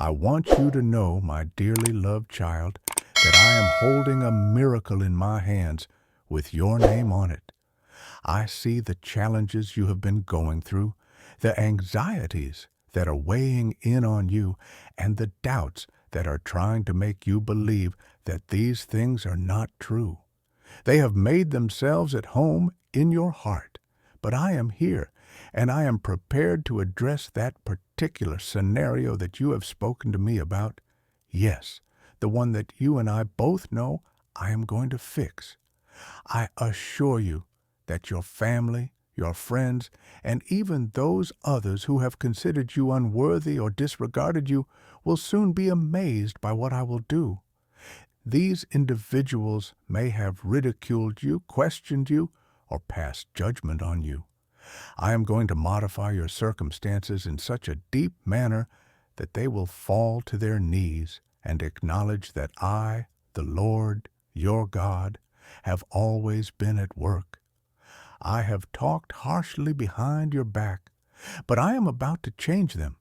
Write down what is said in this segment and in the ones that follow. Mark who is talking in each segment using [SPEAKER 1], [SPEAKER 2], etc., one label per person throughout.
[SPEAKER 1] I want you to know, my dearly loved child, that I am holding a miracle in my hands with your name on it. I see the challenges you have been going through, the anxieties that are weighing in on you, and the doubts that are trying to make you believe that these things are not true. They have made themselves at home in your heart. But I am here, and I am prepared to address that particular scenario that you have spoken to me about. Yes, the one that you and I both know I am going to fix. I assure you that your family, your friends, and even those others who have considered you unworthy or disregarded you will soon be amazed by what I will do. These individuals may have ridiculed you, questioned you, or passed judgment on you. I am going to modify your circumstances in such a deep manner that they will fall to their knees and acknowledge that I, the Lord, your God, have always been at work. I have talked harshly behind your back, but I am about to change them.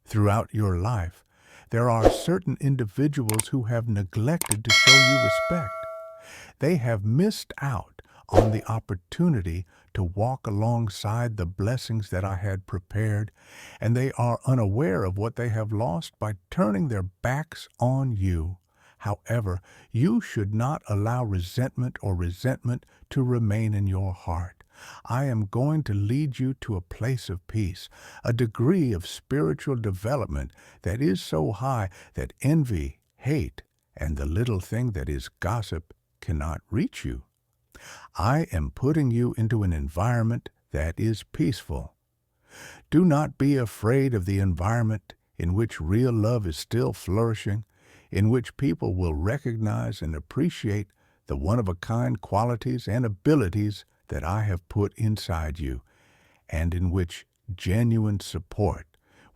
[SPEAKER 1] Throughout your life, there are certain individuals who have neglected to show you respect. They have missed out on the opportunity to walk alongside the blessings that I had prepared, and they are unaware of what they have lost by turning their backs on you. However, you should not allow resentment or resentment to remain in your heart. I am going to lead you to a place of peace, a degree of spiritual development that is so high that envy, hate, and the little thing that is gossip cannot reach you. I am putting you into an environment that is peaceful. Do not be afraid of the environment in which real love is still flourishing, in which people will recognize and appreciate the one-of-a-kind qualities and abilities that I have put inside you, and in which genuine support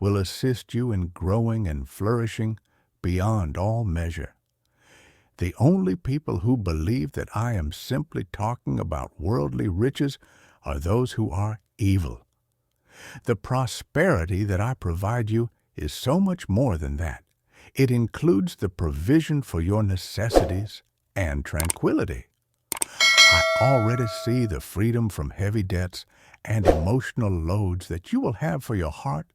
[SPEAKER 1] will assist you in growing and flourishing beyond all measure. The only people who believe that I am simply talking about worldly riches are those who are evil. The prosperity that I provide you is so much more than that. It includes the provision for your necessities and tranquility. I already see the freedom from heavy debts and emotional loads that you will have for your heart,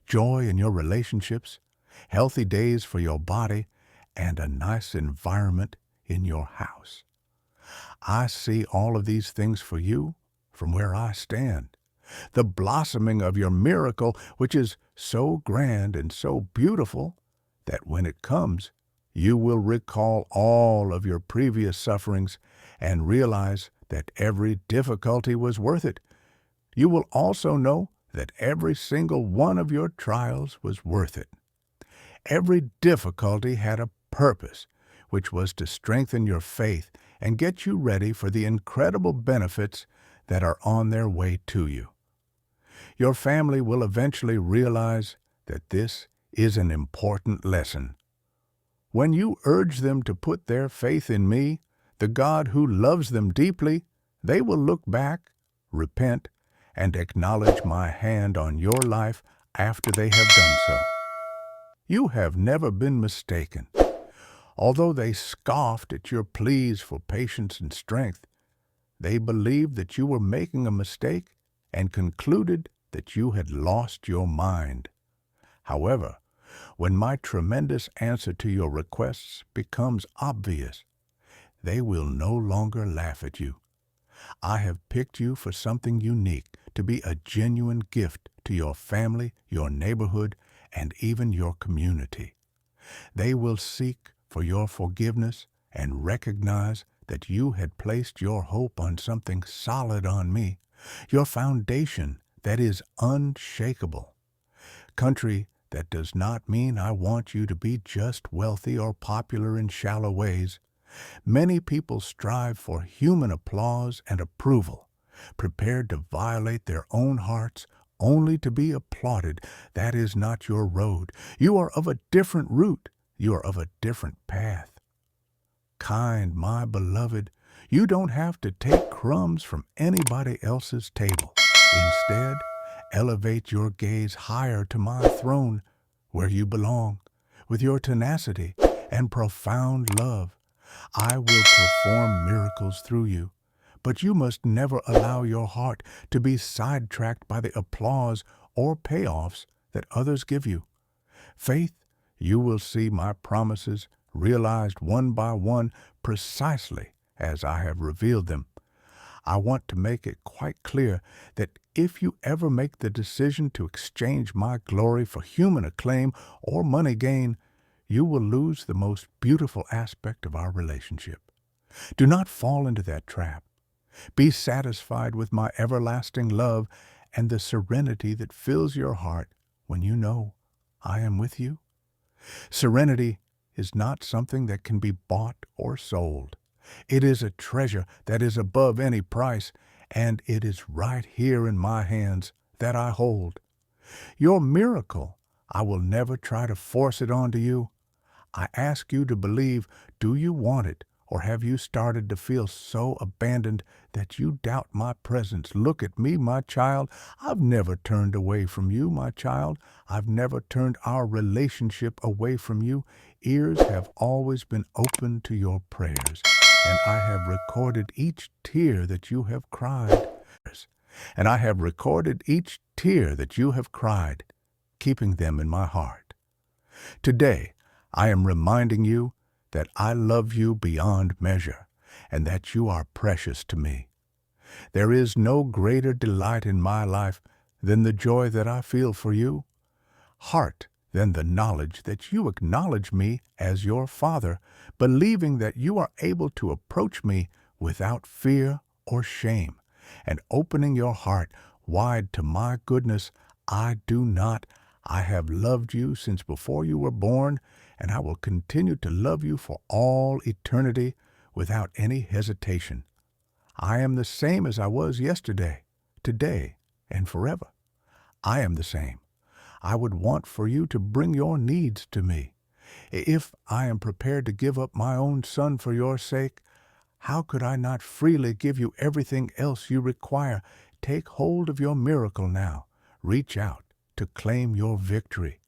[SPEAKER 1] joy in your relationships, healthy days for your body, and a nice environment in your house. I see all of these things for you from where I stand. The blossoming of your miracle, which is so grand and so beautiful that when it comes, you will recall all of your previous sufferings and realize that every difficulty was worth it. You will also know that every single one of your trials was worth it. Every difficulty had a purpose, which was to strengthen your faith and get you ready for the incredible benefits that are on their way to you. Your family will eventually realize that this is an important lesson. When you urge them to put their faith in me, the God who loves them deeply, they will look back, repent, and acknowledge my hand on your life after they have done so. You have never been mistaken. Although they scoffed at your pleas for patience and strength, they believed that you were making a mistake and concluded that you had lost your mind. However, when my tremendous answer to your requests becomes obvious, they will no longer laugh at you. I have picked you for something unique, to be a genuine gift to your family, your neighborhood, and even your community. They will seek for your forgiveness and recognize that you had placed your hope on something solid on me, your foundation that is unshakable. Country, that does not mean I want you to be just wealthy or popular in shallow ways. Many people strive for human applause and approval, prepared to violate their own hearts only to be applauded. That is not your road. You are of a different route. You are of a different path. Kind, my beloved, you don't have to take crumbs from anybody else's table. Instead, elevate your gaze higher to my throne, where you belong, with your tenacity and profound love. I will perform miracles through you, but you must never allow your heart to be sidetracked by the applause or payoffs that others give you. Faith, you will see my promises realized one by one precisely as I have revealed them. I want to make it quite clear that if you ever make the decision to exchange my glory for human acclaim or money gain, you will lose the most beautiful aspect of our relationship. Do not fall into that trap. Be satisfied with my everlasting love and the serenity that fills your heart when you know I am with you. Serenity is not something that can be bought or sold. It is a treasure that is above any price, and it is right here in my hands that I hold. Your miracle, I will never try to force it onto you. I ask you to believe, do you want it, or have you started to feel so abandoned that you doubt my presence? Look at me, my child. I've never turned away from you, my child. I've never turned our relationship away from you. Ears have always been open to your prayers, and I have recorded each tear that you have cried. And I have recorded each tear that you have cried, keeping them in my heart. Today, I am reminding you that I love you beyond measure, and that you are precious to me. There is no greater delight in my life than the joy that I feel for you, heart than the knowledge that you acknowledge me as your Father, believing that you are able to approach me without fear or shame, and opening your heart wide to my goodness. I have loved you since before you were born, and I will continue to love you for all eternity without any hesitation. I am the same as I was yesterday, today, and forever. I am the same. I would want for you to bring your needs to me. If I am prepared to give up my own son for your sake, how could I not freely give you everything else you require? Take hold of your miracle now. Reach out to claim your victory,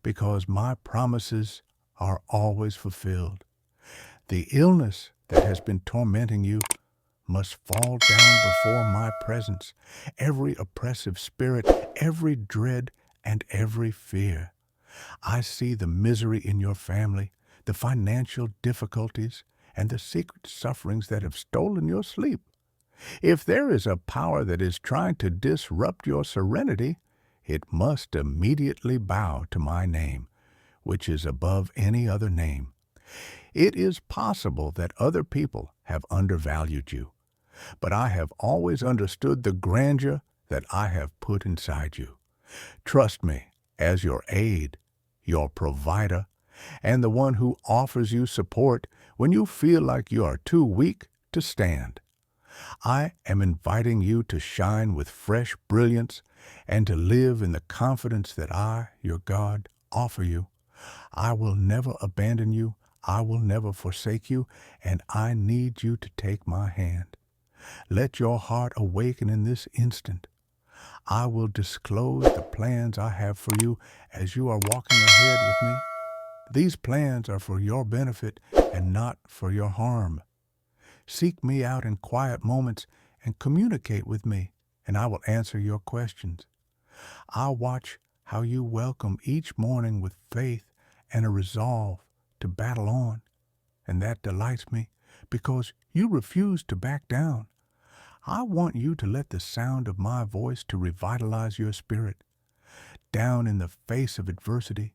[SPEAKER 1] because my promises are always fulfilled. The illness that has been tormenting you must fall down before my presence. Every oppressive spirit, every dread, and every fear. I see the misery in your family, the financial difficulties, and the secret sufferings that have stolen your sleep. If there is a power that is trying to disrupt your serenity, it must immediately bow to my name, which is above any other name. It is possible that other people have undervalued you, but I have always understood the grandeur that I have put inside you. Trust me as your aid, your provider, and the one who offers you support when you feel like you are too weak to stand. I am inviting you to shine with fresh brilliance and to live in the confidence that I, your God, offer you. I will never abandon you. I will never forsake you, and I need you to take my hand. Let your heart awaken in this instant. I will disclose the plans I have for you as you are walking ahead with me. These plans are for your benefit and not for your harm. Seek me out in quiet moments and communicate with me, and I will answer your questions. I'll watch how you welcome each morning with faith and a resolve to battle on, and that delights me because you refuse to back down. I want you to let the sound of my voice to revitalize your spirit down in the face of adversity.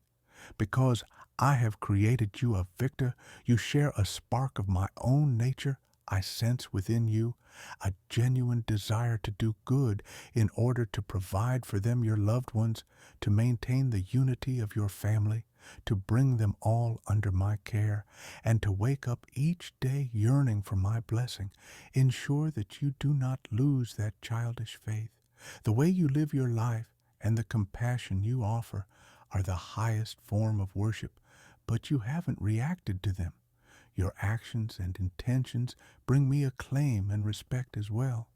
[SPEAKER 1] Because I have created you a victor, you share a spark of my own nature. I sense within you a genuine desire to do good in order to provide for them, your loved ones, to maintain the unity of your family, to bring them all under my care, and to wake up each day yearning for my blessing. Ensure that you do not lose that childish faith. The way you live your life and the compassion you offer are the highest form of worship, but you haven't reacted to them. Your actions and intentions bring me acclaim and respect as well.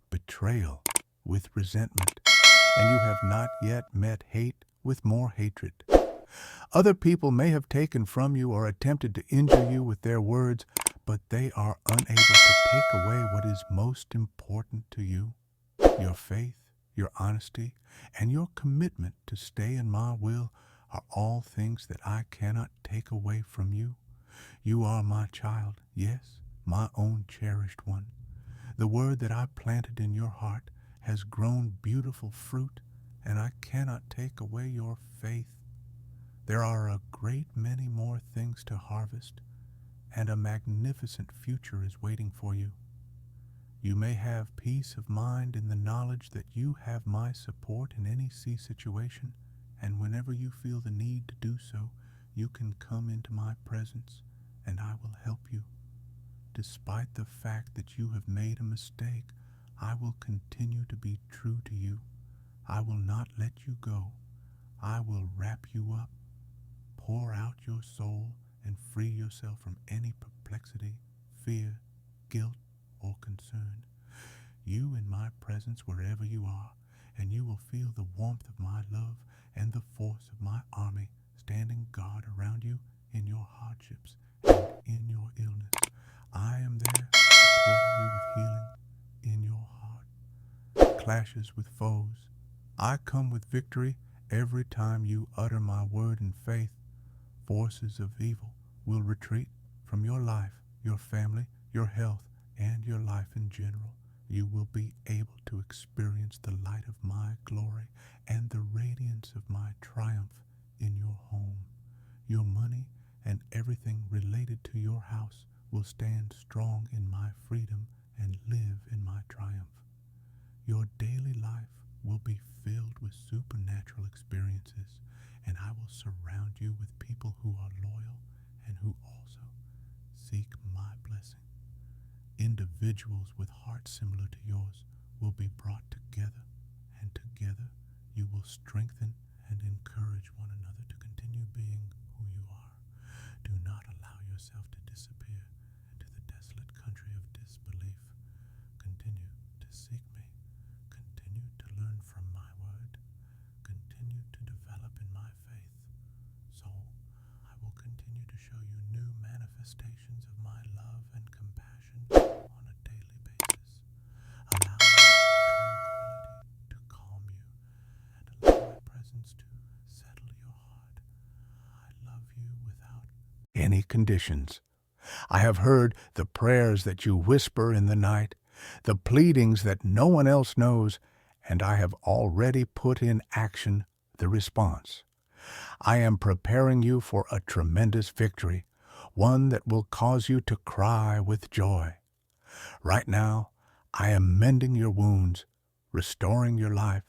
[SPEAKER 1] Betrayal with resentment, and you have not yet met hate with more hatred. Other people may have taken from you or attempted to injure you with their words, but they are unable to take away what is most important to you: your faith, your honesty, and your commitment to stay in my will are all things that I cannot take away from you. You are my child, yes, my own cherished one. The word that I planted in your heart has grown beautiful fruit, and I cannot take away your faith. There are a great many more things to harvest, and a magnificent future is waiting for you. You may have peace of mind in the knowledge that you have my support in any sea situation, and whenever you feel the need to do so, you can come into my presence, and I will help you. Despite the fact that you have made a mistake, I will continue to be true to you. I will not let you go. I will wrap you up, pour out your soul, and free yourself from any perplexity, fear, guilt, or concern. You in my presence wherever you are, and you will feel the warmth of my love and the force of my army standing guard around you in your hardships and in your illness. I am there supporting you with healing in your heart. Clashes with foes. I come with victory every time you utter my word in faith. Forces of evil will retreat from your life, your family, your health, and your life in general. You will be able to experience the light of my glory and the radiance of my triumph in your home. Your money and everything related to your house will stand strong in my freedom and live in my triumph. Your daily life will be filled with supernatural experiences, and I will surround you with people who are loyal and who also seek my blessing. Individuals with hearts similar to yours will be brought together, and together you will strengthen and encourage one another to continue being who you are. Do not allow yourself to disappear into the desolate country of disbelief. Continue to seek me. Continue to learn from my word. Continue to develop in my faith. Soul, I will continue to show you new manifestations of my love and compassion on a daily basis. Allow tranquility to calm you, and allow my presence to settle your heart. I love you without any conditions. I have heard the prayers that you whisper in the night, the pleadings that no one else knows, and I have already put in action the response. I am preparing you for a tremendous victory, one that will cause you to cry with joy. Right now, I am mending your wounds, restoring your life,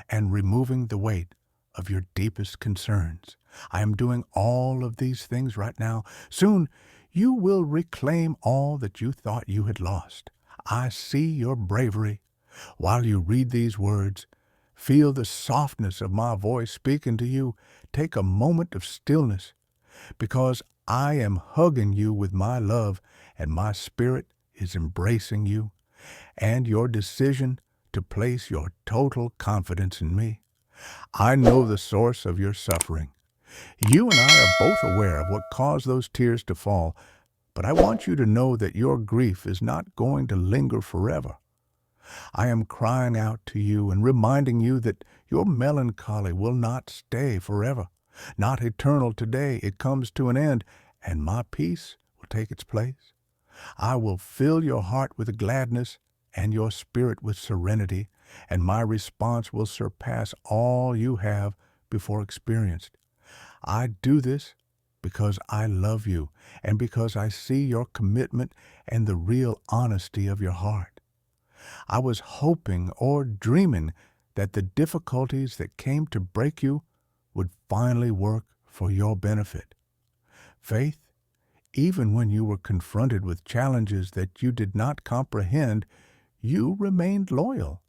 [SPEAKER 1] and removing the weight of your deepest concerns. I am doing all of these things right now. Soon, you will reclaim all that you thought you had lost. I see your bravery. While you read these words, feel the softness of my voice speaking to you. Take a moment of stillness, because I am hugging you with my love, and my spirit is embracing you, and your decision to place your total confidence in me. I know the source of your suffering. You and I are both aware of what caused those tears to fall, but I want you to know that your grief is not going to linger forever. I am crying out to you and reminding you that your melancholy will not stay forever. Not eternal today. It comes to an end, and my peace will take its place. I will fill your heart with gladness and your spirit with serenity, and my response will surpass all you have before experienced. I do this because I love you and because I see your commitment and the real honesty of your heart. I was hoping or dreaming that the difficulties that came to break you would finally work for your benefit. Faith, even when you were confronted with challenges that you did not comprehend, you remained loyal.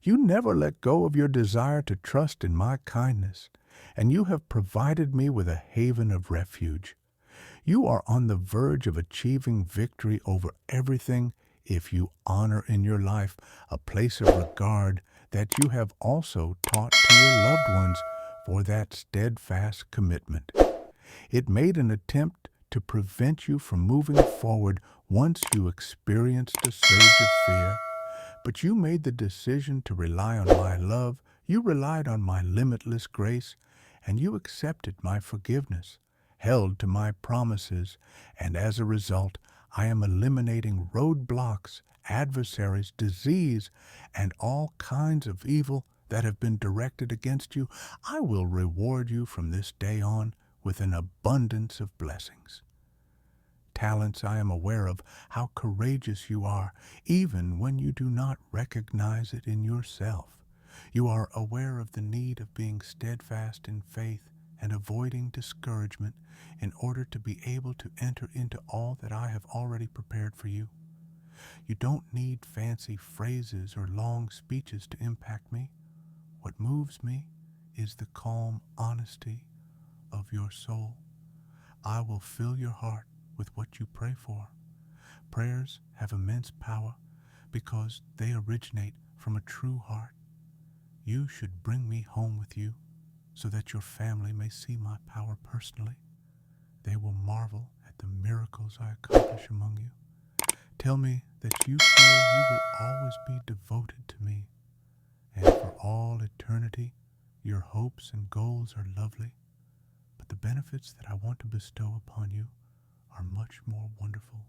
[SPEAKER 1] You never let go of your desire to trust in my kindness, and you have provided me with a haven of refuge. You are on the verge of achieving victory over everything if you honor in your life a place of regard that you have also taught to your loved ones for that steadfast commitment. It made an attempt to prevent you from moving forward once you experienced a surge of fear, but you made the decision to rely on my love, you relied on my limitless grace, and you accepted my forgiveness, held to my promises, and as a result, I am eliminating roadblocks, adversaries, disease, and all kinds of evil that have been directed against you. I will reward you from this day on with an abundance of blessings. Talents, I am aware of how courageous you are, even when you do not recognize it in yourself. You are aware of the need of being steadfast in faith and avoiding discouragement in order to be able to enter into all that I have already prepared for you. You don't need fancy phrases or long speeches to impact me. What moves me is the calm honesty of your soul. I will fill your heart with what you pray for. Prayers have immense power because they originate from a true heart. You should bring me home with you so that your family may see my power personally. They will marvel at the miracles I accomplish among you. Tell me that you feel you will always be devoted to me, and for all eternity your hopes and goals are lovely, but the benefits that I want to bestow upon you are much more wonderful.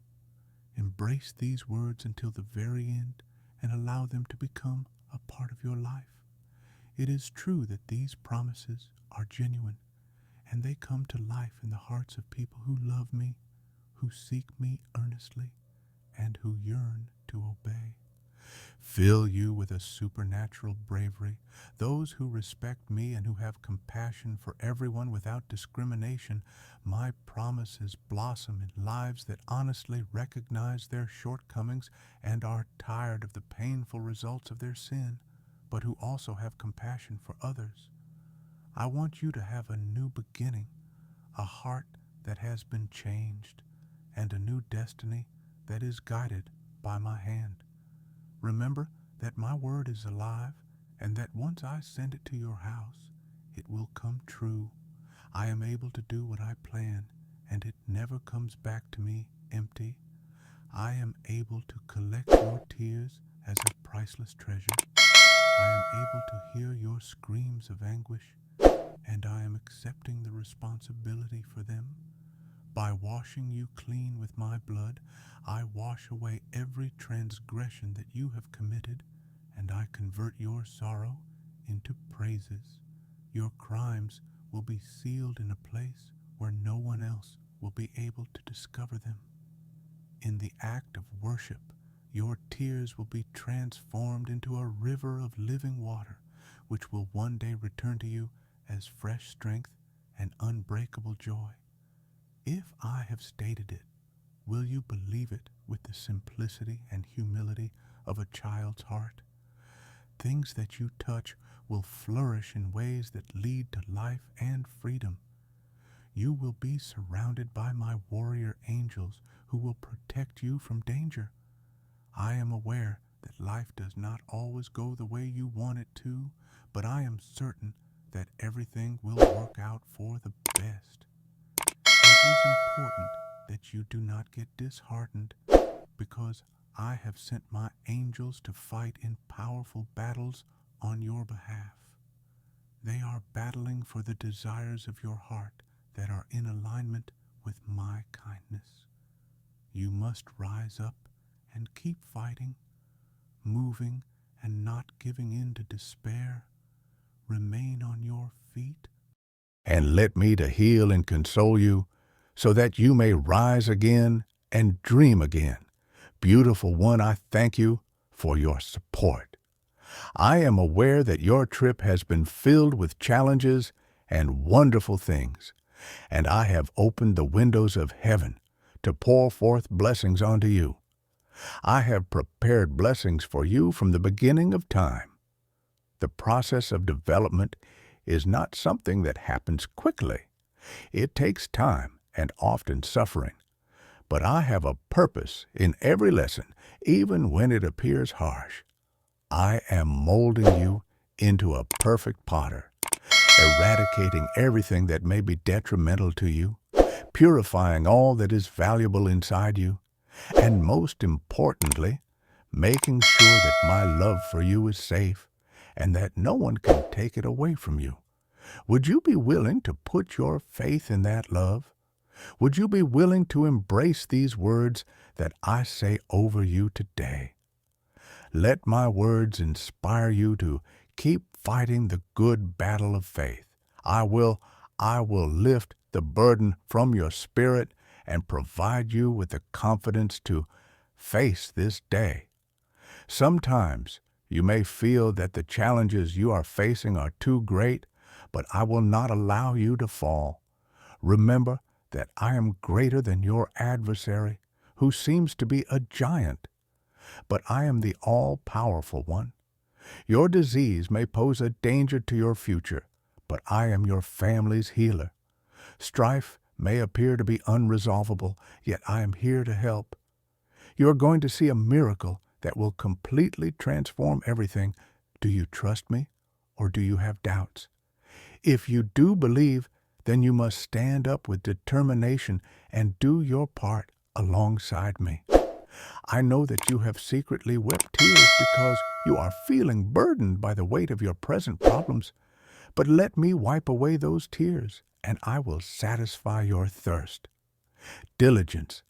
[SPEAKER 1] Embrace these words until the very end and allow them to become a part of your life. It is true that these promises are genuine, and they come to life in the hearts of people who love me, who seek me earnestly, and who yearn to obey. Fill you with a supernatural bravery. Those who respect me and who have compassion for everyone without discrimination, my promises blossom in lives that honestly recognize their shortcomings and are tired of the painful results of their sin, but who also have compassion for others. I want you to have a new beginning, a heart that has been changed, and a new destiny that is guided by my hand. Remember that my word is alive, and that once I send it to your house, it will come true. I am able to do what I plan, and it never comes back to me empty. I am able to collect your tears as a priceless treasure. I am able to hear your screams of anguish, and I am accepting the responsibility for them. By washing you clean with my blood, I wash away every transgression that you have committed, and I convert your sorrow into praises. Your crimes will be sealed in a place where no one else will be able to discover them. In the act of worship, your tears will be transformed into a river of living water, which will one day return to you as fresh strength and unbreakable joy. If I have stated it, will you believe it with the simplicity and humility of a child's heart? Things that you touch will flourish in ways that lead to life and freedom. You will be surrounded by my warrior angels who will protect you from danger. I am aware that life does not always go the way you want it to, but I am certain that everything will work out for the best. It is important that you do not get disheartened, because I have sent my angels to fight in powerful battles on your behalf. They are battling for the desires of your heart that are in alignment with my kindness. You must rise up and keep fighting, moving and not giving in to despair. Remain on your feet, and let me to heal and console you, so that you may rise again and dream again. Beautiful one, I thank you for your support. I am aware that your trip has been filled with challenges and wonderful things, and I have opened the windows of heaven to pour forth blessings onto you. I have prepared blessings for you from the beginning of time. The process of development is not something that happens quickly. It takes time and often suffering. But I have a purpose in every lesson, even when it appears harsh. I am molding you into a perfect potter, eradicating everything that may be detrimental to you, purifying all that is valuable inside you, and most importantly, making sure that my love for you is safe and that no one can take it away from you. Would you be willing to put your faith in that love? Would you be willing to embrace these words that I say over you today? Let my words inspire you to keep fighting the good battle of faith. I will lift the burden from your spirit and provide you with the confidence to face this day. Sometimes you may feel that the challenges you are facing are too great, but I will not allow you to fall. Remember that I am greater than your adversary, who seems to be a giant, but I am the all-powerful one. Your disease may pose a danger to your future, but I am your family's healer. Strife may appear to be unresolvable, yet I am here to help. You are going to see a miracle that will completely transform everything. Do you trust me, or do you have doubts? If you do believe, then you must stand up with determination and do your part alongside me. I know that you have secretly wept tears because you are feeling burdened by the weight of your present problems. But let me wipe away those tears, and I will satisfy your thirst. Diligence,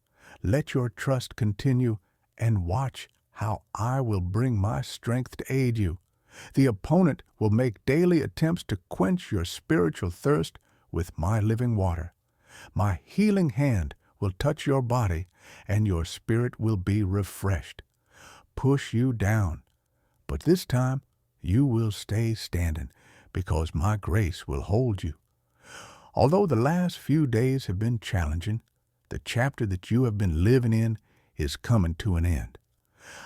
[SPEAKER 1] let your trust continue, and watch how I will bring my strength to aid you. The opponent will make daily attempts to quench your spiritual thirst with my living water. My healing hand will touch your body, and your spirit will be refreshed. Push you down, but this time you will stay standing, because my grace will hold you. Although the last few days have been challenging, the chapter that you have been living in is coming to an end.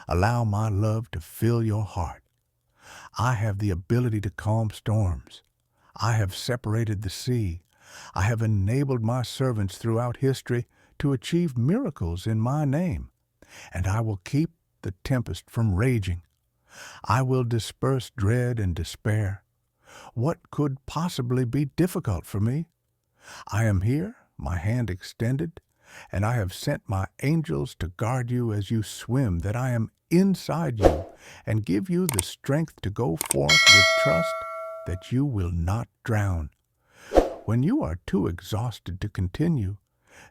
[SPEAKER 1] Allow my love to fill your heart. I have the ability to calm storms. I have separated the sea. I have enabled my servants throughout history to achieve miracles in my name, and I will keep the tempest from raging. I will disperse dread and despair. What could possibly be difficult for me? I am here, my hand extended, and I have sent my angels to guard you as you swim, that I am inside you and give you the strength to go forth with trust that you will not drown. When you are too exhausted to continue,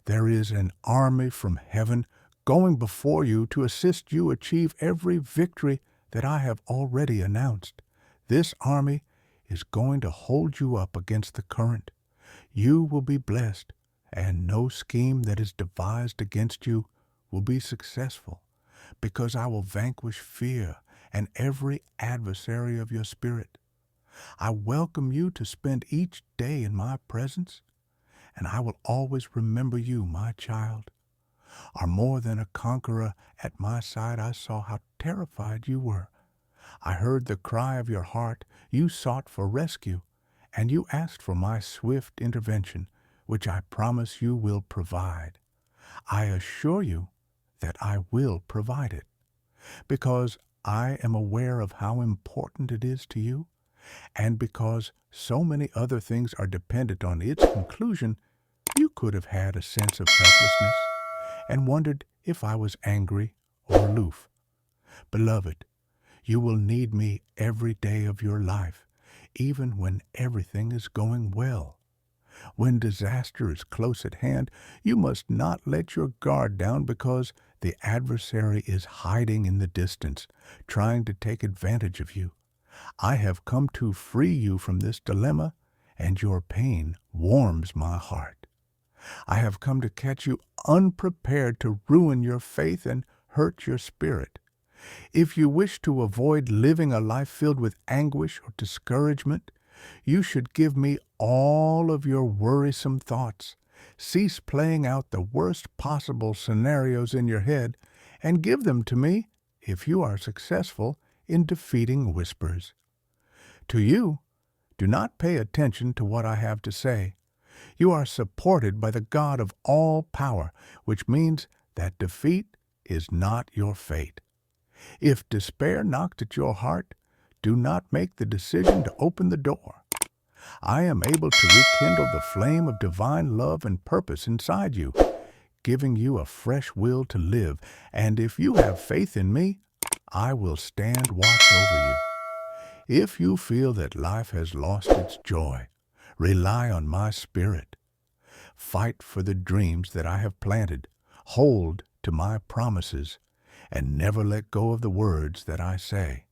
[SPEAKER 1] there is an army from heaven going before you to assist you achieve every victory that I have already announced. This army is going to hold you up against the current. You will be blessed, and no scheme that is devised against you will be successful, because I will vanquish fear and every adversary of your spirit. I welcome you to spend each day in my presence, and I will always remember you, my child. Are more than a conqueror at my side, I saw how terrified you were. I heard the cry of your heart. You sought for rescue, and you asked for my swift intervention, which I promise you will provide. I assure you that I will provide it, because I am aware of how important it is to you, and because so many other things are dependent on its conclusion. You could have had a sense of helplessness and wondered if I was angry or aloof. Beloved, you will need me every day of your life, even when everything is going well. When disaster is close at hand, you must not let your guard down, because the adversary is hiding in the distance, trying to take advantage of you. I have come to free you from this dilemma, and your pain warms my heart. I have come to catch you unprepared to ruin your faith and hurt your spirit. If you wish to avoid living a life filled with anguish or discouragement, you should give me all of your worrisome thoughts. Cease playing out the worst possible scenarios in your head and give them to me if you are successful in defeating whispers. To you, do not pay attention to what I have to say. You are supported by the God of all power, which means that defeat is not your fate. If despair knocked at your heart, do not make the decision to open the door. I am able to rekindle the flame of divine love and purpose inside you, giving you a fresh will to live. And if you have faith in me, I will stand watch over you. If you feel that life has lost its joy, rely on my spirit. Fight for the dreams that I have planted. Hold to my promises, and never let go of the words that I say.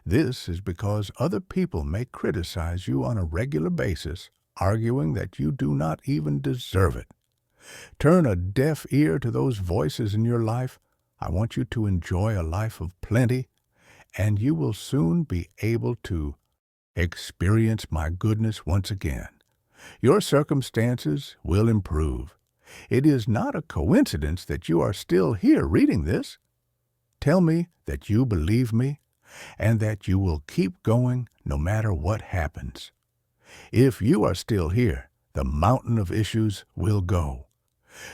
[SPEAKER 1] This is because other people may criticize you on a regular basis, arguing that you do not even deserve it. Turn a deaf ear to those voices in your life. I want you to enjoy a life of plenty, and you will soon be able to experience my goodness once again. Your circumstances will improve. It is not a coincidence that you are still here reading this. Tell me that you believe me and that you will keep going no matter what happens. If you are still here, the mountain of issues will go.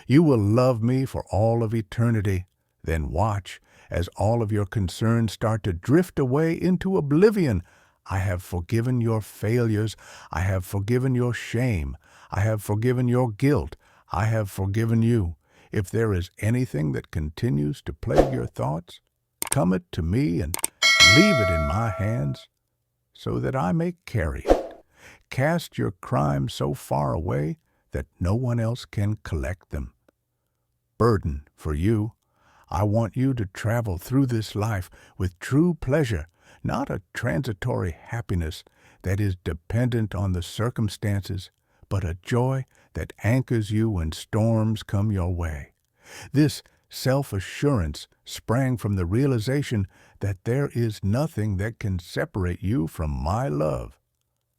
[SPEAKER 1] You will love me for all of eternity. Then watch as all of your concerns start to drift away into oblivion. I have forgiven your failures. I have forgiven your shame. I have forgiven your guilt. I have forgiven you. If there is anything that continues to plague your thoughts, come it to me and leave it in my hands so that I may carry it. Cast your crimes so far away that no one else can collect them. Burden for you. I want you to travel through this life with true pleasure, not a transitory happiness that is dependent on the circumstances, but a joy that anchors you when storms come your way. This self-assurance sprang from the realization that there is nothing that can separate you from my love.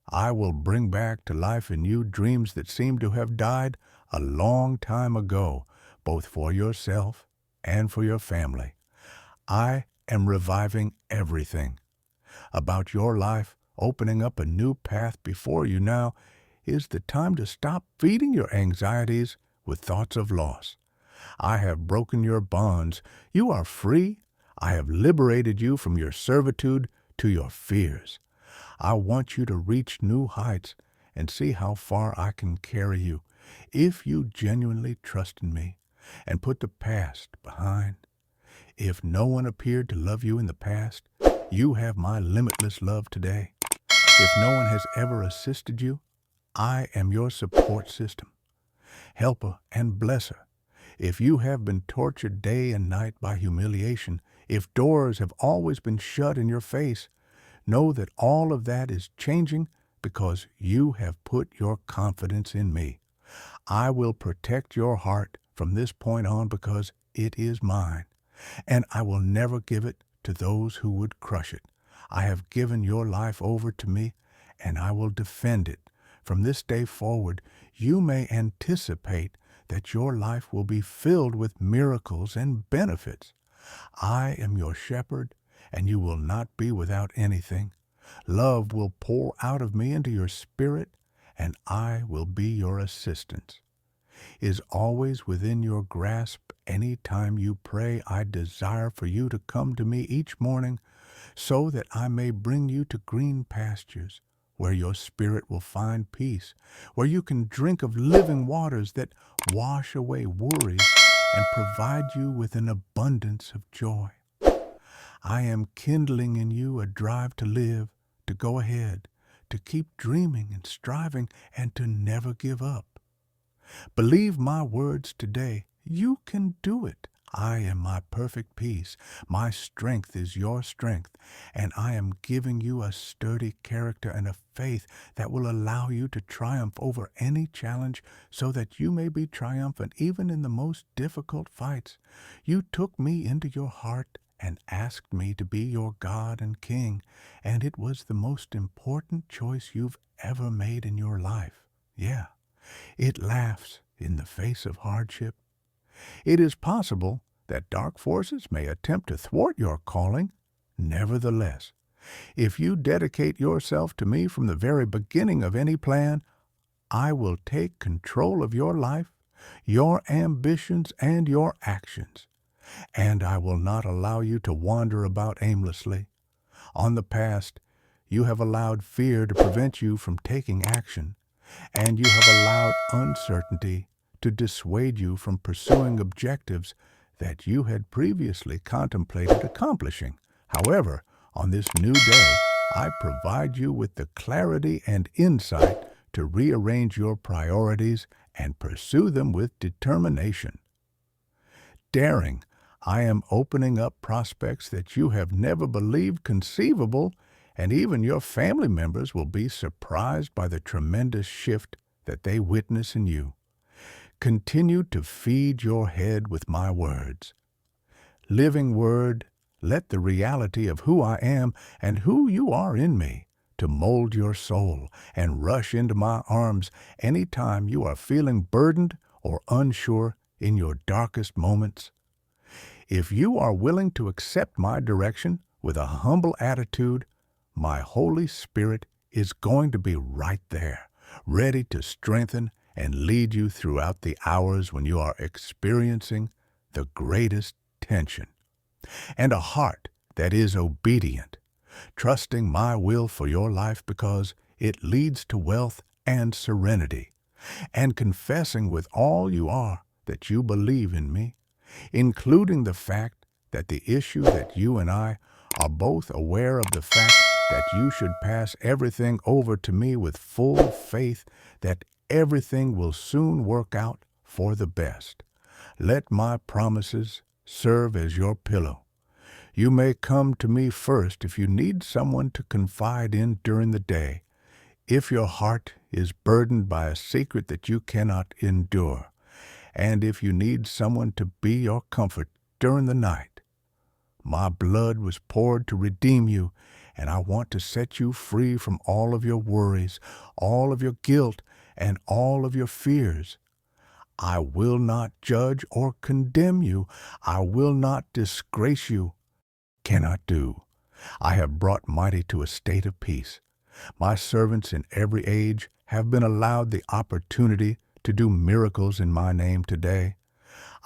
[SPEAKER 1] I will bring back to life in you dreams that seem to have died a long time ago, both for yourself and for your family. I am reviving everything about your life, opening up a new path before you. Now is the time to stop feeding your anxieties with thoughts of loss. I have broken your bonds. You are free. I have liberated you from your servitude to your fears. I want you to reach new heights and see how far I can carry you if you genuinely trust in me and put the past behind. If no one appeared to love you in the past, you have my limitless love today. If no one has ever assisted you, I am your support system, helper and blesser. If you have been tortured day and night by humiliation, if doors have always been shut in your face, know that all of that is changing because you have put your confidence in me. I will protect your heart from this point on because it is mine, and I will never give it to those who would crush it. I have given your life over to me, and I will defend it. From this day forward, you may anticipate that your life will be filled with miracles and benefits. I am your shepherd, and you will not be without anything. Love will pour out of me into your spirit, and I will be your assistance. Is always within your grasp. Any time you pray, I desire for you to come to me each morning so that I may bring you to green pastures, where your spirit will find peace, where you can drink of living waters that wash away worries and provide you with an abundance of joy. I am kindling in you a drive to live, to go ahead, to keep dreaming and striving, and to never give up. Believe my words today. You can do it. I am my perfect peace. My strength is your strength, and I am giving you a sturdy character and a faith that will allow you to triumph over any challenge so that you may be triumphant even in the most difficult fights. You took me into your heart and asked me to be your God and King, and it was the most important choice you've ever made in your life. Yeah, it laughs in the face of hardship. It is possible that dark forces may attempt to thwart your calling. Nevertheless, if you dedicate yourself to me from the very beginning of any plan, I will take control of your life, your ambitions, and your actions, and I will not allow you to wander about aimlessly. On the past, You have allowed fear to prevent you from taking action, and you have allowed uncertainty to dissuade you from pursuing objectives that you had previously contemplated accomplishing. However, on this new day, I provide you with the clarity and insight to rearrange your priorities and pursue them with determination. Daring, I am opening up prospects that you have never believed conceivable, and even your family members will be surprised by the tremendous shift that they witness in you. Continue to feed your head with my words. Living Word, let the reality of who I am and who you are in me to mold your soul and rush into my arms any time you are feeling burdened or unsure in your darkest moments. If you are willing to accept my direction with a humble attitude, my Holy Spirit is going to be right there, ready to strengthen and lead you throughout the hours when you are experiencing the greatest tension. And a heart that is obedient, trusting my will for your life because it leads to wealth and serenity, and confessing with all you are that you believe in me, including the fact that the issue that you and I are both aware of the fact that you should pass everything over to me with full faith that everything will soon work out for the best. Let my promises serve as your pillow. You may come to me first if you need someone to confide in during the day, if your heart is burdened by a secret that you cannot endure, and if you need someone to be your comfort during the night. My blood was poured to redeem you, and I want to set you free from all of your worries, all of your guilt, and all of your fears. I will not judge or condemn you. I will not disgrace you. Cannot do. I have brought mighty to a state of peace. My servants in every age have been allowed the opportunity to do miracles in my name today.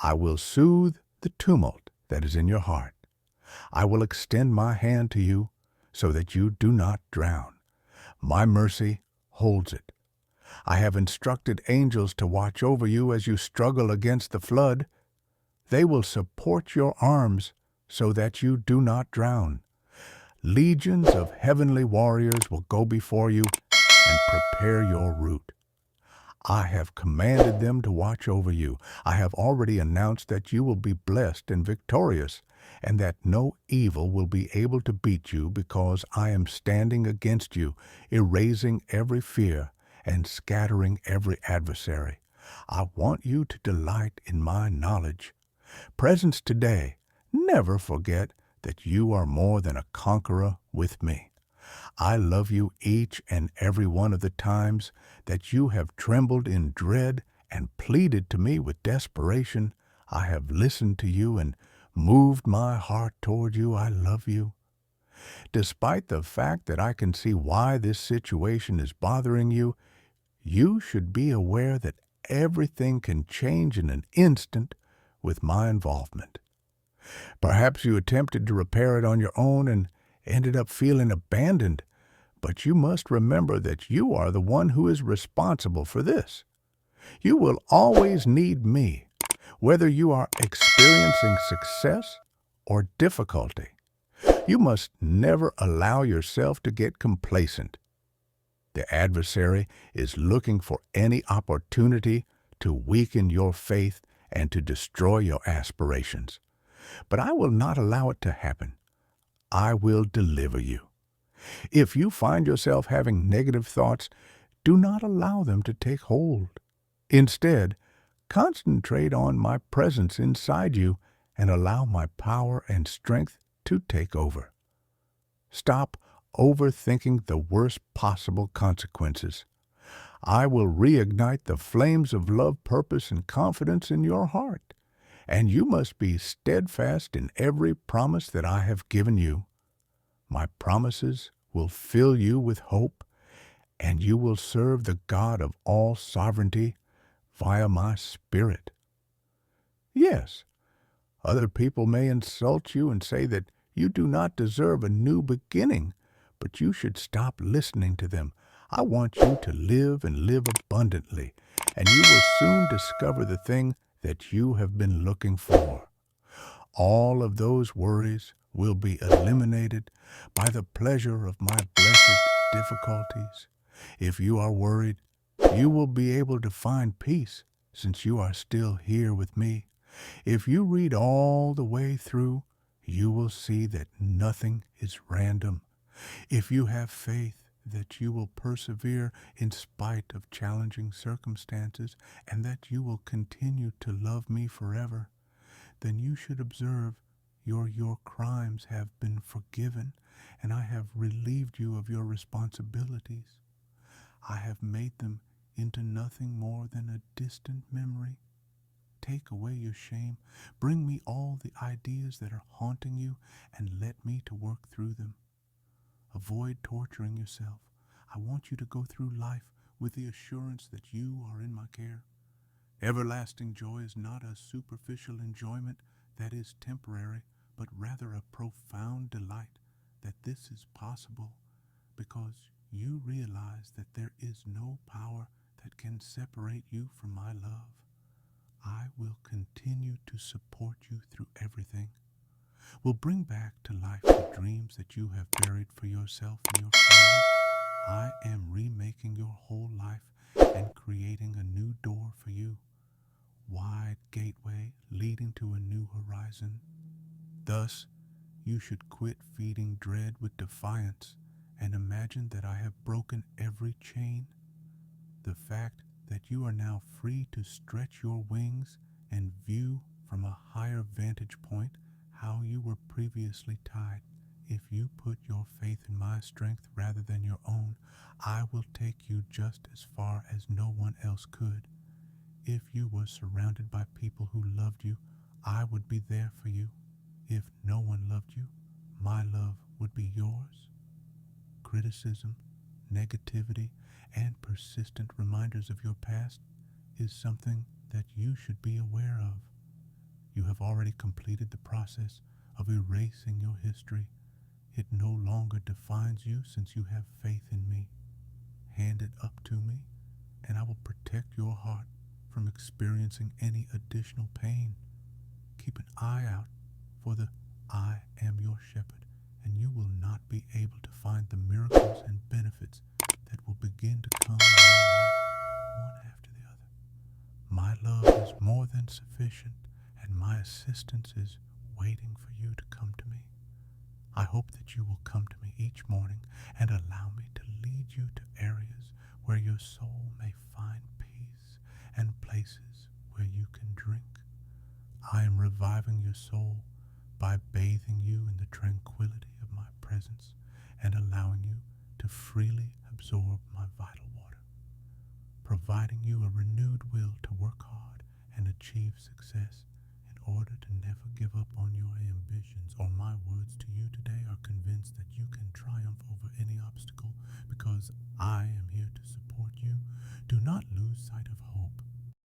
[SPEAKER 1] I will soothe the tumult that is in your heart. I will extend my hand to you so that you do not drown. My mercy holds it. I have instructed angels to watch over you as you struggle against the flood. They will support your arms so that you do not drown. Legions of heavenly warriors will go before you and prepare your route. I have commanded them to watch over you. I have already announced that you will be blessed and victorious, and that no evil will be able to beat you because I am standing against you, erasing every fear and scattering every adversary. I want you to delight in my knowledge. Presence today, never forget that you are more than a conqueror with me. I love you each and every one of the times that you have trembled in dread and pleaded to me with desperation. I have listened to you and moved my heart toward you. I love you. Despite the fact that I can see why this situation is bothering you, you should be aware that everything can change in an instant with my involvement. Perhaps you attempted to repair it on your own and ended up feeling abandoned, but you must remember that you are the one who is responsible for this. You will always need me, whether you are experiencing success or difficulty. You must never allow yourself to get complacent. The adversary is looking for any opportunity to weaken your faith and to destroy your aspirations. But I will not allow it to happen. I will deliver you. If you find yourself having negative thoughts, do not allow them to take hold. Instead, concentrate on my presence inside you and allow my power and strength to take over. Stop overthinking the worst possible consequences. I will reignite the flames of love, purpose, and confidence in your heart, and you must be steadfast in every promise that I have given you. My promises will fill you with hope, and you will serve the God of all sovereignty via my Spirit. Yes, other people may insult you and say that you do not deserve a new beginning, but you should stop listening to them. I want you to live and live abundantly, and you will soon discover the thing that you have been looking for. All of those worries will be eliminated by the pleasure of my blessed difficulties. If you are worried, you will be able to find peace since you are still here with me. If you read all the way through, you will see that nothing is random. If you have faith that you will persevere in spite of challenging circumstances and that you will continue to love me forever, then you should observe your crimes have been forgiven, and I have relieved you of your responsibilities. I have made them into nothing more than a distant memory. Take away your shame, bring me all the ideas that are haunting you, and let me to work through them. Avoid torturing yourself. I want you to go through life with the assurance that you are in my care. Everlasting joy is not a superficial enjoyment that is temporary, but rather a profound delight that this is possible because you realize that there is no power that can separate you from my love. I will continue to support you through everything. Will bring back to life the dreams that you have buried for yourself and your family. I am remaking your whole life and creating a new door for you. Wide gateway leading to a new horizon. Thus, you should quit feeding dread with defiance and imagine that I have broken every chain. The fact that you are now free to stretch your wings and view from a higher vantage point how you were previously tied. If you put your faith in my strength rather than your own, I will take you just as far as no one else could. If you were surrounded by people who loved you, I would be there for you. If no one loved you, my love would be yours. Criticism, negativity, and persistent reminders of your past is something that you should be aware of. You have already completed the process of erasing your history. It no longer defines you since you have faith in me. Hand it up to me, and I will protect your heart from experiencing any additional pain. Keep an eye out for the I am your shepherd, and you will not be able to find the miracles and benefits that will begin to come in your life one after the other. My love is more than sufficient, and my assistance is waiting for you to come to me. I hope that you will come to me each morning and allow me to lead you to areas where your soul may find peace and places where you can drink. I am reviving your soul by bathing you in the tranquility of my presence and allowing you to freely absorb my vital water, providing you a renewed will to work hard and achieve success in order to never give up on your ambitions. Or my words to you today are convinced that you can triumph over any obstacle because I am here to support you. Do not lose sight of hope.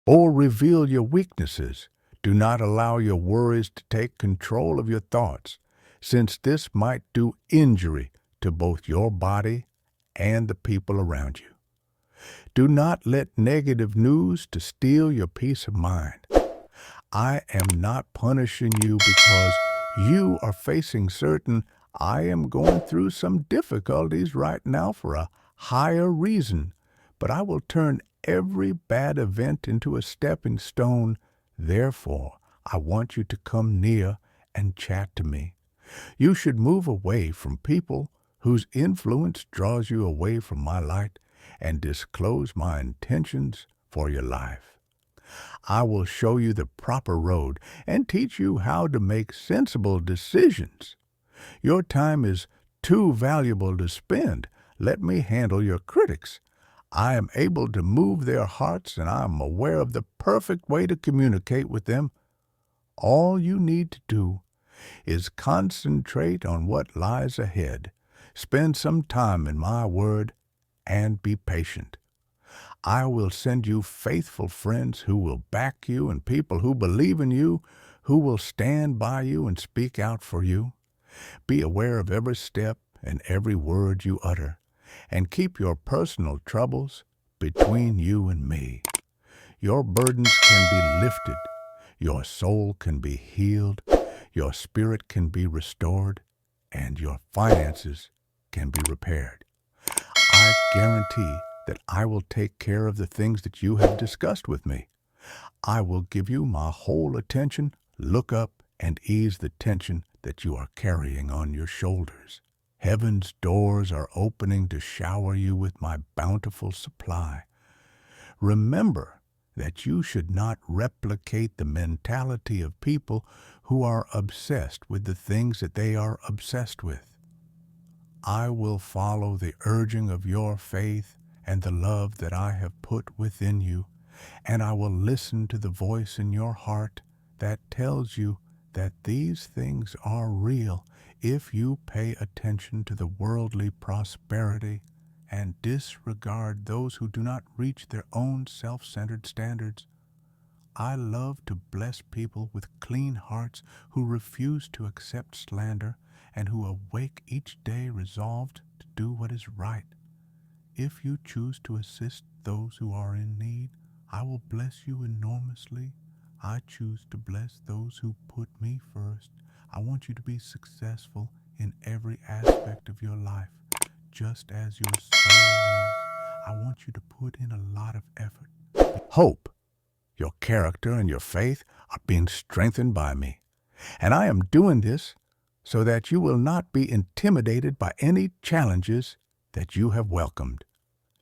[SPEAKER 1] Or reveal your weaknesses. Do not allow your worries to take control of your thoughts, since this might do injury to both your body and the people around you. Do not let negative news to steal your peace of mind. I am not punishing you because you are facing certain I am going through some difficulties right now for a higher reason, but I will turn every bad event into a stepping stone. Therefore, I want you to come near and chat to me. You should move away from people whose influence draws you away from my light and disclose my intentions for your life. I will show you the proper road and teach you how to make sensible decisions. Your time is too valuable to spend. Let me handle your critics. I am able to move their hearts, and I am aware of the perfect way to communicate with them. All you need to do is concentrate on what lies ahead. Spend some time in my word and be patient. I will send you faithful friends who will back you and people who believe in you, who will stand by you and speak out for you. Be aware of every step in every word you utter, and keep your personal troubles between you and me. Your burdens can be lifted, your soul can be healed, your spirit can be restored, and your finances can be repaired. I guarantee that I will take care of the things that you have discussed with me. I will give you my whole attention, look up, and ease the tension that you are carrying on your shoulders. Heaven's doors are opening to shower you with my bountiful supply. Remember that you should not replicate the mentality of people who are obsessed with the things that they are obsessed with. I will follow the urging of your faith and the love that I have put within you, and I will listen to the voice in your heart that tells you that these things are real if you pay attention to the worldly prosperity and disregard those who do not reach their own self-centered standards. I love to bless people with clean hearts who refuse to accept slander and who awake each day resolved to do what is right. If you choose to assist those who are in need, I will bless you enormously. I choose to bless those who put me first. I want you to be successful in every aspect of your life, just as your soul is. I want you to put in a lot of effort. Hope, your character, and your faith are being strengthened by me. And I am doing this so that you will not be intimidated by any challenges that you have welcomed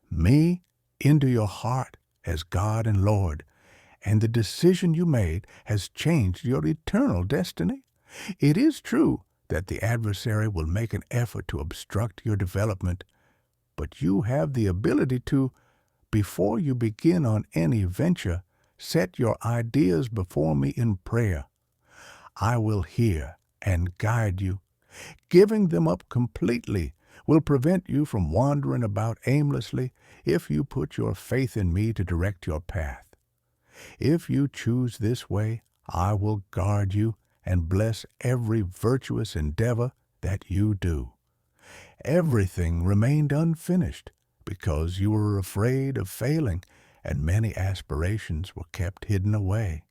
[SPEAKER 1] me into your heart as God and Lord, and the decision you made has changed your eternal destiny. It is true that the adversary will make an effort to obstruct your development, but you have the ability to, before you begin on any venture, set your ideas before me in prayer. I will hear and guide you. Giving them up completely will prevent you from wandering about aimlessly if you put your faith in me to direct your path. If you choose this way, I will guard you and bless every virtuous endeavor that you do. Everything remained unfinished because you were afraid of failing, and many aspirations were kept hidden away.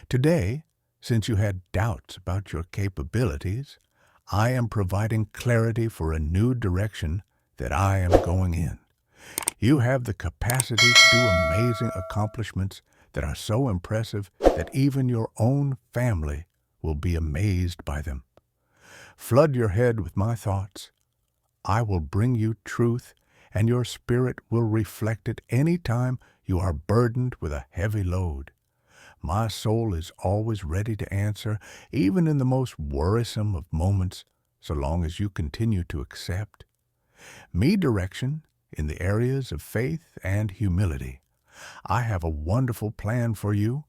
[SPEAKER 1] Today, since you had doubts about your capabilities, I am providing clarity for a new direction that I am going in. You have the capacity to do amazing accomplishments that are so impressive that even your own family will be amazed by them. Flood your head with my thoughts. I will bring you truth, and your spirit will reflect it any time you are burdened with a heavy load. My soul is always ready to answer, even in the most worrisome of moments, so long as you continue to accept me direction in the areas of faith and humility. I have a wonderful plan for you,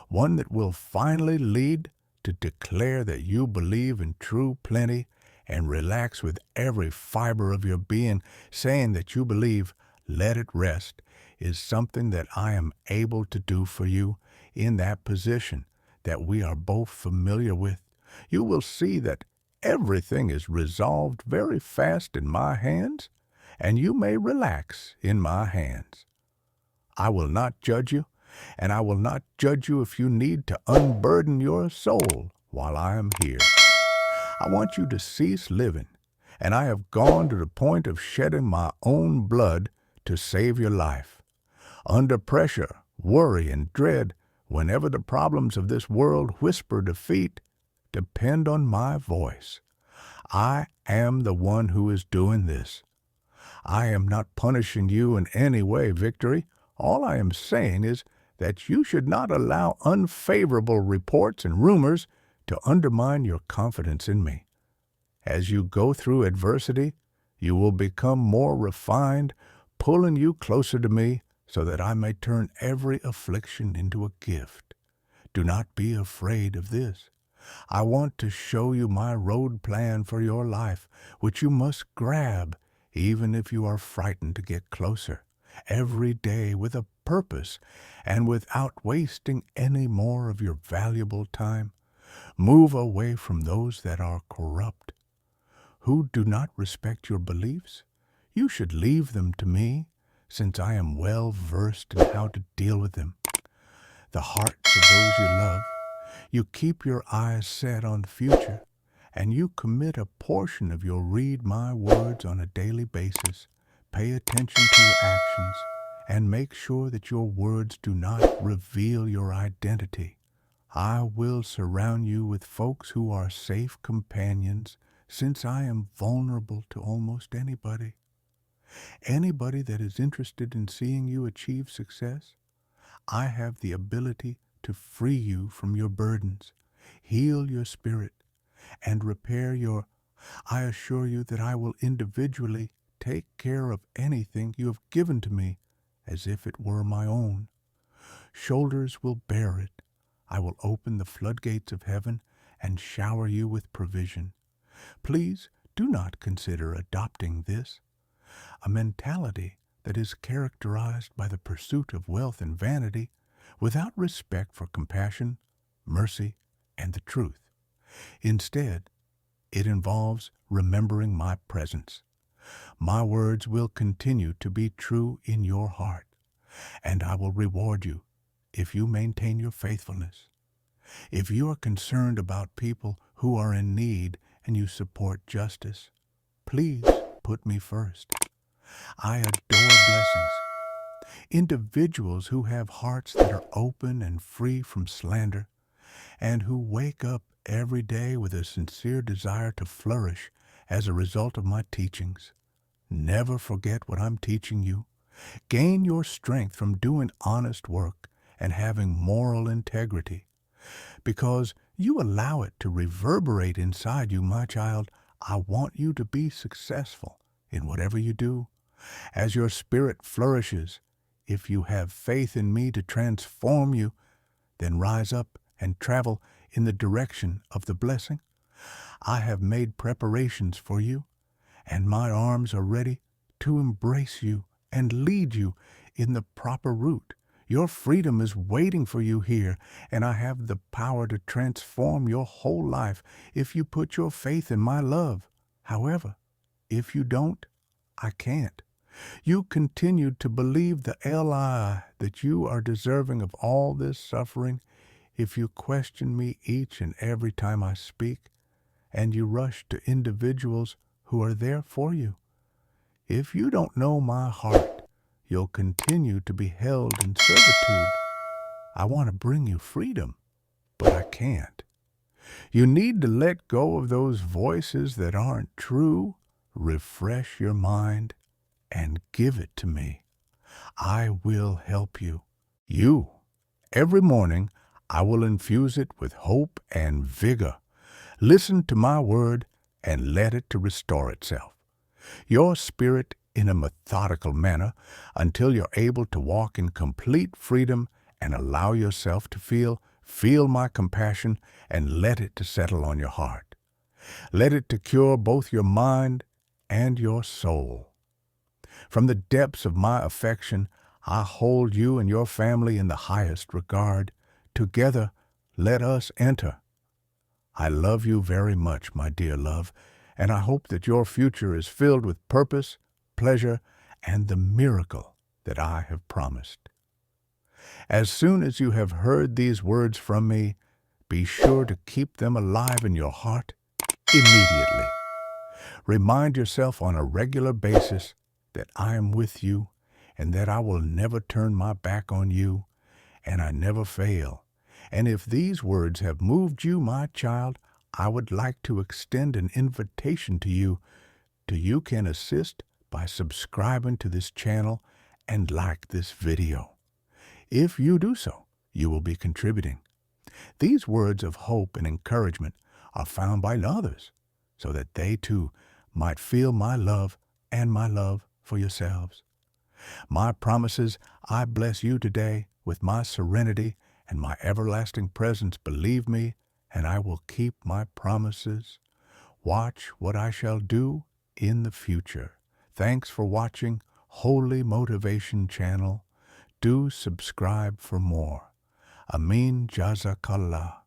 [SPEAKER 1] one that will finally lead to declare that you believe in true plenty and relax with every fiber of your being, saying that you believe, let it rest, is something that I am able to do for you in that position that we are both familiar with. You will see that everything is resolved very fast in my hands, and you may relax in my hands. I will not judge you, and I will not judge you if you need to unburden your soul while I am here. I want you to cease living, and I have gone to the point of shedding my own blood to save your life. Under pressure, worry, and dread, whenever the problems of this world whisper defeat, depend on my voice. I am the one who is doing this. I am not punishing you in any way, Victory. All I am saying is that you should not allow unfavorable reports and rumors to undermine your confidence in me. As you go through adversity, you will become more refined, pulling you closer to me so that I may turn every affliction into a gift. Do not be afraid of this. I want to show you my road plan for your life, which you must grab, even if you are frightened to get closer, every day with a purpose and without wasting any more of your valuable time. Move away from those that are corrupt. who do not respect your beliefs? You should leave them to me, since I am well versed in how to deal with them. The hearts of those you love, you keep your eyes set on the future, and you commit a portion of your read my words on a daily basis. Pay attention to your actions, and make sure that your words do not reveal your identity. I will surround you with folks who are safe companions, since I am vulnerable to almost anybody. Anybody that is interested in seeing you achieve success, I have the ability to free you from your burdens, heal your spirit, and repair your... I assure you that I will individually take care of anything you have given to me as if it were my own. Shoulders will bear it. I will open the floodgates of heaven and shower you with provision. Please do not consider adopting this, a mentality that is characterized by the pursuit of wealth and vanity, without respect for compassion, mercy, and the truth. Instead, it involves remembering my presence. My words will continue to be true in your heart, and I will reward you if you maintain your faithfulness. If you are concerned about people who are in need and you support justice, please put me first. I adore blessings. Individuals who have hearts that are open and free from slander, and who wake up every day with a sincere desire to flourish as a result of my teachings. Never forget what I'm teaching you. Gain your strength from doing honest work and having moral integrity. Because you allow it to reverberate inside you, my child, I want you to be successful in whatever you do. As your spirit flourishes, if you have faith in me to transform you, then rise up and travel in the direction of the blessing. I have made preparations for you, and my arms are ready to embrace you and lead you in the proper route. Your freedom is waiting for you here, and I have the power to transform your whole life if you put your faith in my love. However, if you don't, I can't. You continue to believe the lie that you are deserving of all this suffering if you question me each and every time I speak, and you rush to individuals who are there for you. If you don't know my heart, you'll continue to be held in servitude. I want to bring you freedom, but I can't. You need to let go of those voices that aren't true. Refresh your mind and give it to me. I will help you. Every morning, I will infuse it with hope and vigor. Listen to my word and let it to restore itself. Your spirit in a methodical manner until you're able to walk in complete freedom and allow yourself to feel my compassion and let it to settle on your heart. Let it to cure both your mind and your soul. From the depths of my affection, I hold you and your family in the highest regard. Together, let us enter. I love you very much, my dear love, and I hope that your future is filled with purpose, pleasure, and the miracle that I have promised. As soon as you have heard these words from me, be sure to keep them alive in your heart immediately. Remind yourself on a regular basis that I am with you and that I will never turn my back on you, and I never fail. And if these words have moved you, my child, I would like to extend an invitation to you. You can assist by subscribing to this channel and like this video. If you do so, you will be contributing. These words of hope and encouragement are found by others, so that they too might feel my love and my love for yourselves. My promises, I bless you today with my serenity and my everlasting presence. Believe me, and I will keep my promises. Watch what I shall do in the future. Thanks for watching Holy Motivation Channel. Do subscribe for more. Amin Jazakallah.